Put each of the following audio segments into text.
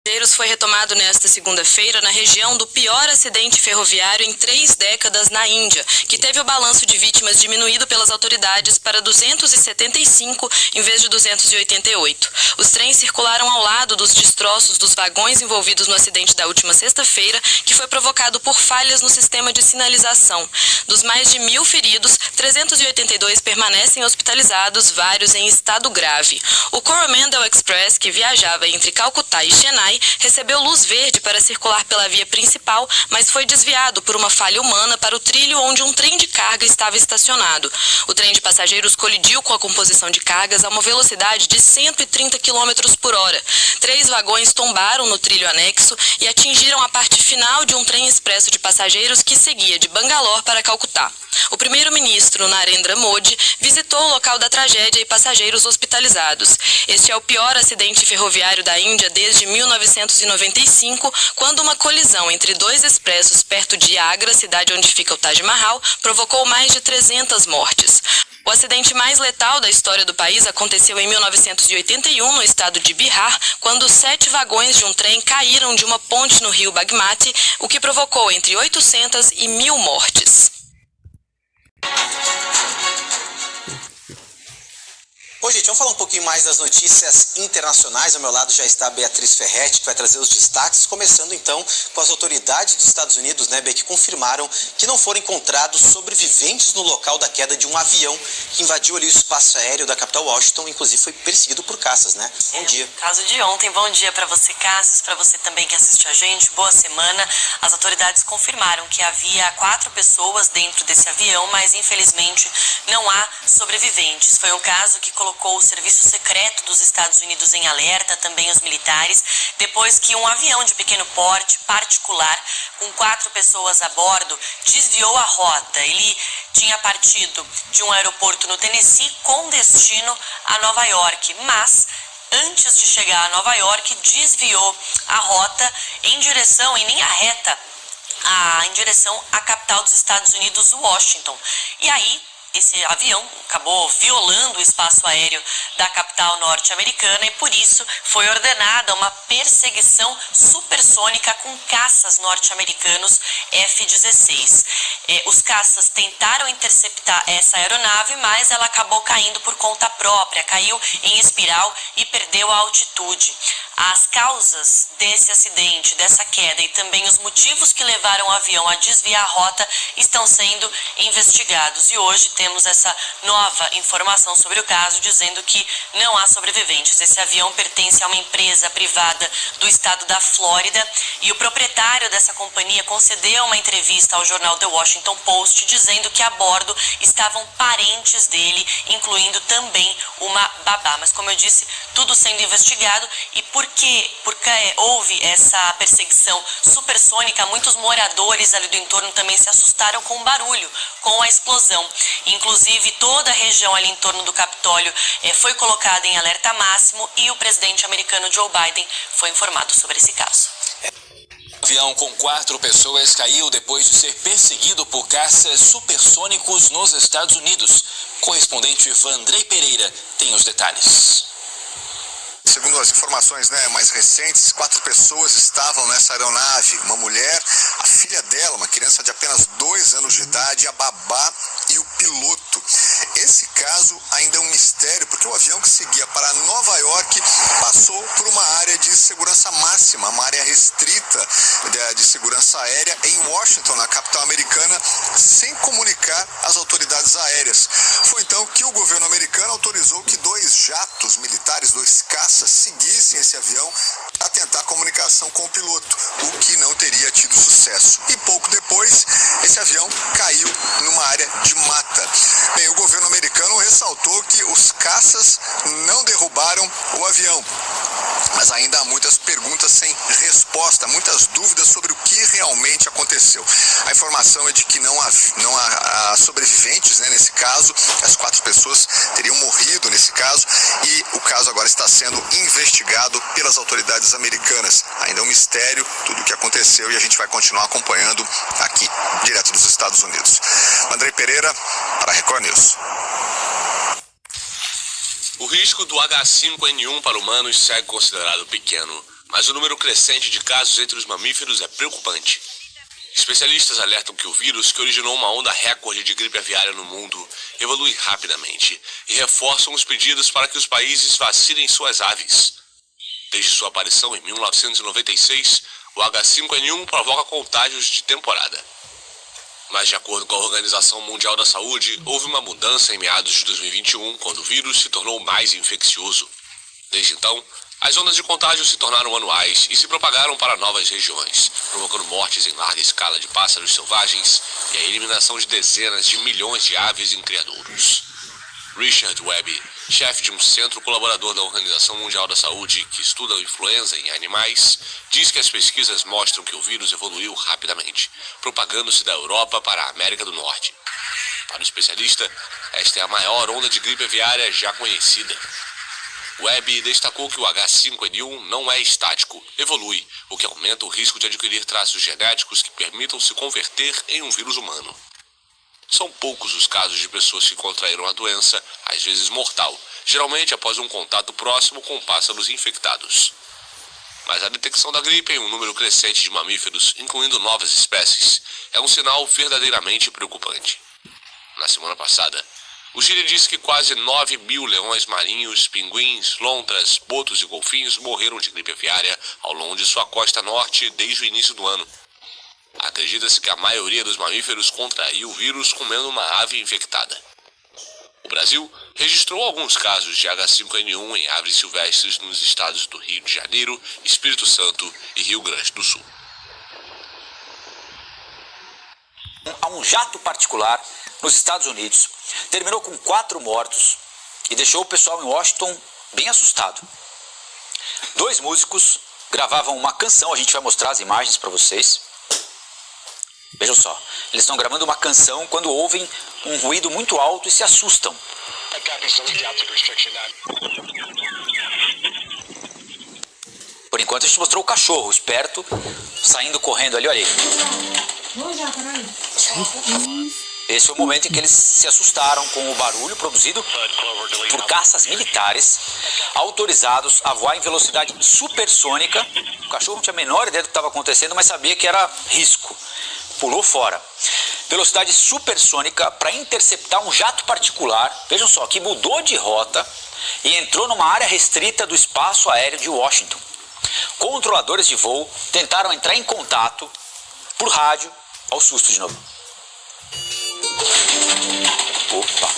Passageiros foi retomado nesta segunda-feira na região do pior acidente ferroviário em 3 décadas na Índia, que teve o balanço de vítimas diminuído pelas autoridades para 275 em vez de 288. Os trens circularam ao lado dos destroços dos vagões envolvidos no acidente da última sexta-feira, que foi provocado por falhas no sistema de sinalização. Dos mais de 1.000 feridos, 382 permanecem hospitalizados, vários em estado grave. O Coromandel Express, que viajava entre Calcutá e Chennai, recebeu luz verde para circular pela via principal, mas foi desviado por uma falha humana para o trilho onde um trem de carga estava estacionado. O trem de passageiros colidiu com a composição de cargas a uma velocidade de 130 km por hora. 3 vagões tombaram no trilho anexo e atingiram a parte final de um trem expresso de passageiros que seguia de Bangalore para Calcutá. O primeiro-ministro Narendra Modi visitou o local da tragédia e passageiros hospitalizados. Este é o pior acidente ferroviário da Índia desde 1995, quando uma colisão entre 2 expressos perto de Agra, cidade onde fica o Taj Mahal, provocou mais de 300 mortes. O acidente mais letal da história do país aconteceu em 1981, no estado de Bihar, quando 7 vagões de um trem caíram de uma ponte no rio Bagmati, o que provocou entre 800 e 1.000 mortes. Bom, gente, vamos falar um pouquinho mais das notícias internacionais. Ao meu lado já está a Beatriz Ferretti, que vai trazer os destaques, começando então com as autoridades dos Estados Unidos, né, que confirmaram que não foram encontrados sobreviventes no local da queda de um avião que invadiu ali o espaço aéreo da capital Washington, inclusive foi perseguido por caças, né? Bom dia. Caso de ontem, bom dia para você, Cassius, para você também que assiste a gente, boa semana. As autoridades confirmaram que havia 4 pessoas dentro desse avião, mas infelizmente não há sobreviventes. Foi um caso que colocou o serviço secreto dos Estados Unidos em alerta, também os militares, depois que um avião de pequeno porte particular, com 4 pessoas a bordo, desviou a rota. Ele tinha partido de um aeroporto no Tennessee com destino a Nova York, mas antes de chegar a Nova York, desviou a rota em direção, em linha reta, em direção à capital dos Estados Unidos, Washington. E aí, esse avião acabou violando o espaço aéreo da capital norte-americana e por isso foi ordenada uma perseguição supersônica com caças norte-americanos F-16. Os caças tentaram interceptar essa aeronave, mas ela acabou caindo por conta própria, caiu em espiral e perdeu a altitude. As causas desse acidente, dessa queda e também os motivos que levaram o avião a desviar a rota estão sendo investigados. E hoje temos essa nova informação sobre o caso, dizendo que não há sobreviventes. Esse avião pertence a uma empresa privada do estado da Flórida e o proprietário dessa companhia concedeu uma entrevista ao jornal The Washington Post, dizendo que a bordo estavam parentes dele, incluindo também uma babá. Mas como eu disse, tudo sendo investigado e porque houve essa perseguição supersônica, muitos moradores ali do entorno também se assustaram com o barulho, com a explosão. Inclusive, toda a região ali em torno do Capitólio foi colocada em alerta máximo e o presidente americano Joe Biden foi informado sobre esse caso. O avião com 4 pessoas caiu depois de ser perseguido por caças supersônicos nos Estados Unidos. Correspondente Vandrei Pereira tem os detalhes. Segundo as informações mais recentes, 4 pessoas estavam nessa aeronave. Uma mulher, a filha dela, uma criança de apenas 2 anos de idade, a babá e o piloto. Esse caso ainda é um mistério, porque o avião que seguia para Nova York passou por uma área de segurança máxima, uma área restrita de segurança aérea em Washington, na capital americana, sem comunicar às autoridades aéreas. Foi então que o governo americano autorizou que 2 jatos militares, 2 caças, seguissem esse avião para tentar comunicação com o piloto, o que não teria tido sucesso. E pouco depois, esse avião caiu numa área de mata. Bem, o governo americano ressaltou que os caças não derrubaram o avião, mas ainda há muitas perguntas sem resposta, muitas dúvidas sobre o que realmente aconteceu. A informação é de que não há sobreviventes, nesse caso. As 4 pessoas teriam morrido nesse caso e o caso agora está sendo investigado pelas autoridades americanas. Ainda é um mistério tudo o que aconteceu e a gente vai continuar acompanhando aqui, direto dos Estados Unidos. Andrei Pereira, para a Record News. O risco do H5N1 para humanos segue considerado pequeno, Mas o número crescente de casos entre os mamíferos é preocupante. Especialistas alertam que o vírus, que originou uma onda recorde de gripe aviária no mundo, evolui rapidamente e reforçam os pedidos para que os países vacinem suas aves. Desde sua aparição em 1996, o H5N1 provoca contágios de temporada. Mas, de acordo com a Organização Mundial da Saúde, houve uma mudança em meados de 2021, quando o vírus se tornou mais infeccioso. Desde então, as ondas de contágio se tornaram anuais e se propagaram para novas regiões, provocando mortes em larga escala de pássaros selvagens e a eliminação de dezenas de milhões de aves em criadouros. Richard Webb, chefe de um centro colaborador da Organização Mundial da Saúde que estuda a influenza em animais, diz que as pesquisas mostram que o vírus evoluiu rapidamente, propagando-se da Europa para a América do Norte. Para o especialista, esta é a maior onda de gripe aviária já conhecida. Webb destacou que o H5N1 não é estático, evolui, o que aumenta o risco de adquirir traços genéticos que permitam se converter em um vírus humano. São poucos os casos de pessoas que contraíram a doença, às vezes mortal, geralmente após um contato próximo com pássaros infectados. Mas a detecção da gripe em um número crescente de mamíferos, incluindo novas espécies, é um sinal verdadeiramente preocupante. Na semana passada, o Chile disse que quase 9 mil leões marinhos, pinguins, lontras, botos e golfinhos morreram de gripe aviária ao longo de sua costa norte desde o início do ano. Acredita-se que a maioria dos mamíferos contraiu o vírus comendo uma ave infectada. O Brasil registrou alguns casos de H5N1 em aves silvestres nos estados do Rio de Janeiro, Espírito Santo e Rio Grande do Sul. A um jato particular nos Estados Unidos terminou com 4 mortos e deixou o pessoal em Washington bem assustado. 2 músicos gravavam uma canção, a gente vai mostrar as imagens para vocês. Vejam só, eles estão gravando uma canção quando ouvem um ruído muito alto e se assustam. Por enquanto a gente mostrou o cachorro esperto saindo correndo ali, olha aí. Esse foi o momento em que eles se assustaram com o barulho produzido por caças militares autorizados a voar em velocidade supersônica. O cachorro não tinha a menor ideia do que estava acontecendo, mas sabia que era risco. Pulou fora. Velocidade supersônica para interceptar um jato particular, vejam só, que mudou de rota e entrou numa área restrita do espaço aéreo de Washington. Controladores de voo tentaram entrar em contato por rádio. Olha o susto de novo. Opa.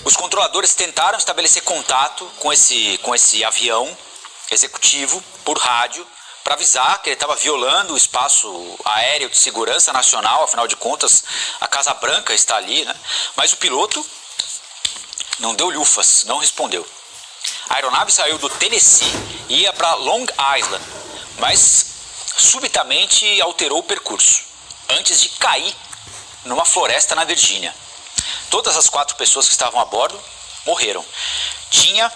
Os controladores tentaram estabelecer contato com esse avião executivo por rádio para avisar que ele estava violando o espaço aéreo de segurança nacional, afinal de contas a Casa Branca está ali, né? Mas o piloto não deu lufas, não respondeu. A aeronave saiu do Tennessee e ia para Long Island, mas subitamente alterou o percurso, antes de cair numa floresta na Virgínia. Todas as 4 pessoas que estavam a bordo morreram. Tinha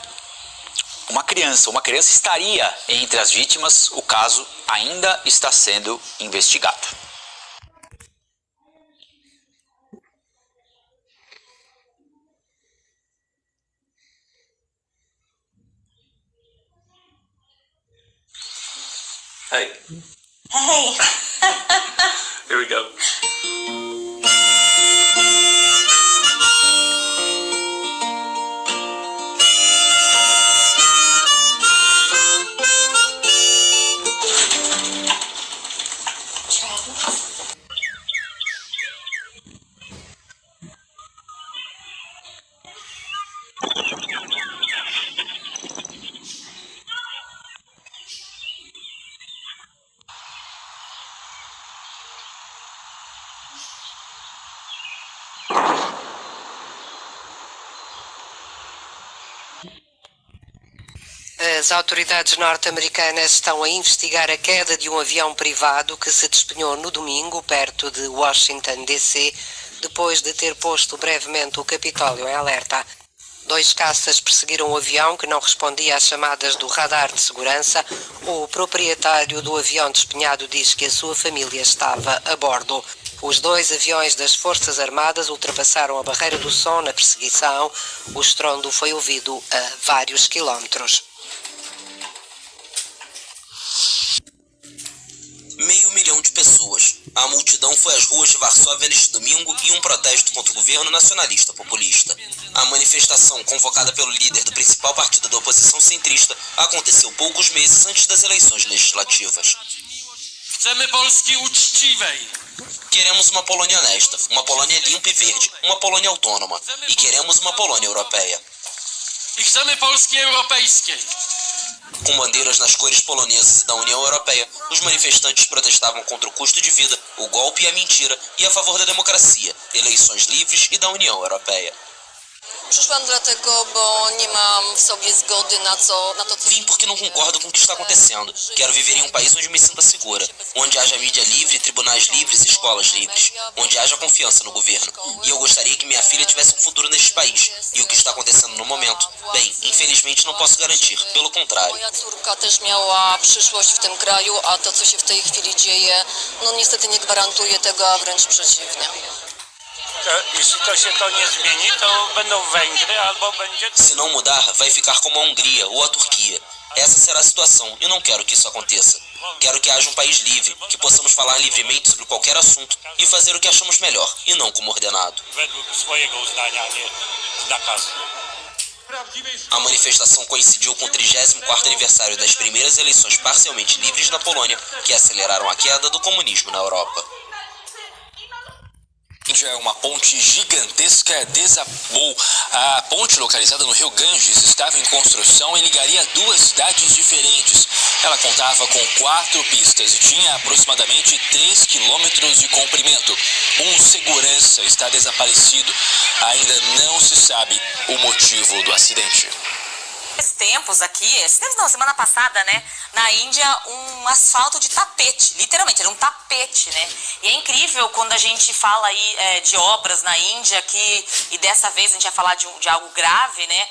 uma criança estaria entre as vítimas, o caso ainda está sendo investigado. Hey. Hey. Here we go. As autoridades norte-americanas estão a investigar a queda de um avião privado que se despenhou no domingo perto de Washington, D.C., depois de ter posto brevemente o Capitólio em alerta. 2 caças perseguiram o avião que não respondia às chamadas do radar de segurança. O proprietário do avião despenhado diz que a sua família estava a bordo. Os 2 aviões das Forças Armadas ultrapassaram a barreira do som na perseguição. O estrondo foi ouvido a vários quilómetros. 500 mil de pessoas. A multidão foi às ruas de Varsóvia neste domingo em um protesto contra o governo nacionalista populista. A manifestação, convocada pelo líder do principal partido da oposição centrista, aconteceu poucos meses antes das eleições legislativas. Chcemy Polski uczciwej. Queremos uma Polônia honesta, uma Polônia limpa e verde, uma Polônia autônoma. E queremos uma Polônia europeia. I chcemy Polski europejskiej. Com bandeiras nas cores polonesas e da União Europeia, os manifestantes protestavam contra o custo de vida, o golpe e a mentira, e a favor da democracia, eleições livres e da União Europeia. Vim porque não concordo com o que está acontecendo. Quero viver em um país onde me sinta segura, onde haja mídia livre, tribunais livres e escolas livres, onde haja confiança no governo. E eu gostaria que minha filha tivesse um futuro neste país. E o que está acontecendo no momento? Bem, infelizmente não posso garantir, pelo contrário. Moja córka też miała przyszłość w tym kraju, a to, co się w tej chwili dzieje, no niestety nie gwarantuje tego, a wręcz przeciwnie. Jeśli to nie zmieni, to będą Węgry albo będzie... Se não mudar, vai ficar como a Hungria ou a Turquia. Essa será a situação e não quero que isso aconteça. Quero que haja um país livre, que possamos falar livremente sobre qualquer assunto e fazer o que achamos melhor, e não como ordenado. A manifestação coincidiu com o 34º aniversário das primeiras eleições parcialmente livres na Polônia, que aceleraram a queda do comunismo na Europa. Uma ponte gigantesca desabou. A ponte, localizada no rio Ganges, estava em construção e ligaria duas cidades diferentes. Ela contava com 4 pistas e tinha aproximadamente 3 quilômetros de comprimento. Um segurança está desaparecido. Ainda não se sabe o motivo do acidente. Semana passada, né, na Índia, um asfalto de tapete, literalmente, era um tapete, né, e é incrível quando a gente fala aí de obras na Índia, e dessa vez a gente vai falar de algo grave, né,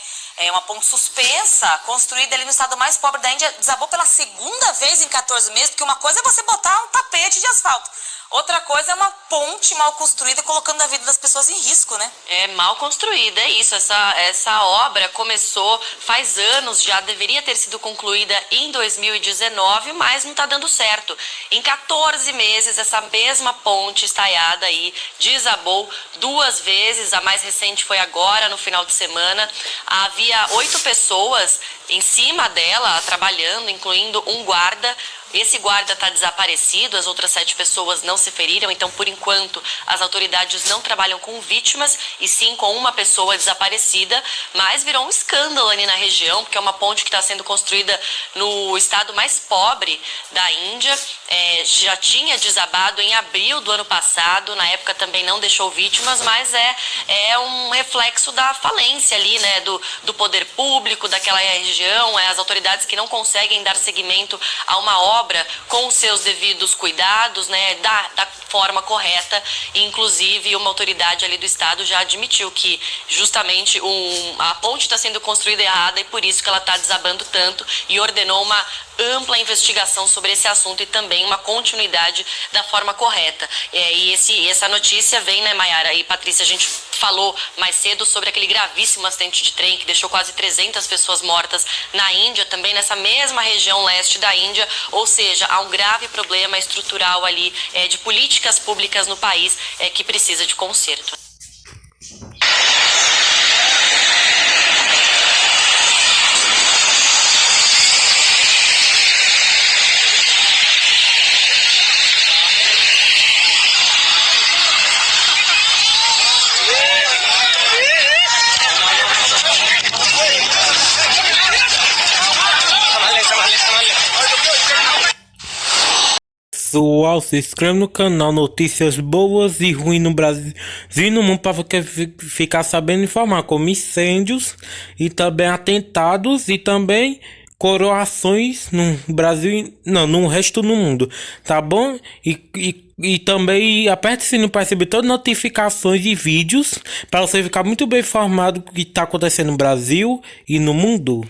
uma ponte suspensa, construída ali no estado mais pobre da Índia, desabou pela segunda vez em 14 meses, porque uma coisa é você botar um tapete de asfalto. Outra coisa é uma ponte mal construída, colocando a vida das pessoas em risco, né? É mal construída, é isso. Essa obra começou faz anos, já deveria ter sido concluída em 2019, mas não está dando certo. Em 14 meses, essa mesma ponte estaiada aí desabou 2 vezes. A mais recente foi agora, no final de semana. Havia 8 pessoas em cima dela, trabalhando, incluindo um guarda. Esse guarda está desaparecido, as outras 7 pessoas não se feriram, então, por enquanto, as autoridades não trabalham com vítimas, e sim com uma pessoa desaparecida, mas virou um escândalo ali na região, porque é uma ponte que está sendo construída no estado mais pobre da Índia, já tinha desabado em abril do ano passado, na época também não deixou vítimas, mas é um reflexo da falência ali, né, do poder público daquela região, as autoridades que não conseguem dar seguimento a uma obra com os seus devidos cuidados, né, da forma correta. Inclusive, uma autoridade ali do estado já admitiu que justamente a ponte está sendo construída errada e por isso que ela está desabando tanto, e ordenou uma ampla investigação sobre esse assunto e também uma continuidade da forma correta. E essa notícia vem, né, Mayara e Patrícia, a gente falou mais cedo sobre aquele gravíssimo acidente de trem que deixou quase 300 pessoas mortas na Índia, também nessa mesma região leste da Índia, ou seja, há um grave problema estrutural ali de políticas públicas no país que precisa de conserto. Pessoal, se inscreve no canal Notícias Boas e Ruins no Brasil e no mundo para ficar sabendo informar como incêndios e também atentados e também coroações no Brasil, não, no resto do mundo, tá bom? E também aperte o sininho para receber todas as notificações e vídeos para você ficar muito bem informado do que está acontecendo no Brasil e no mundo.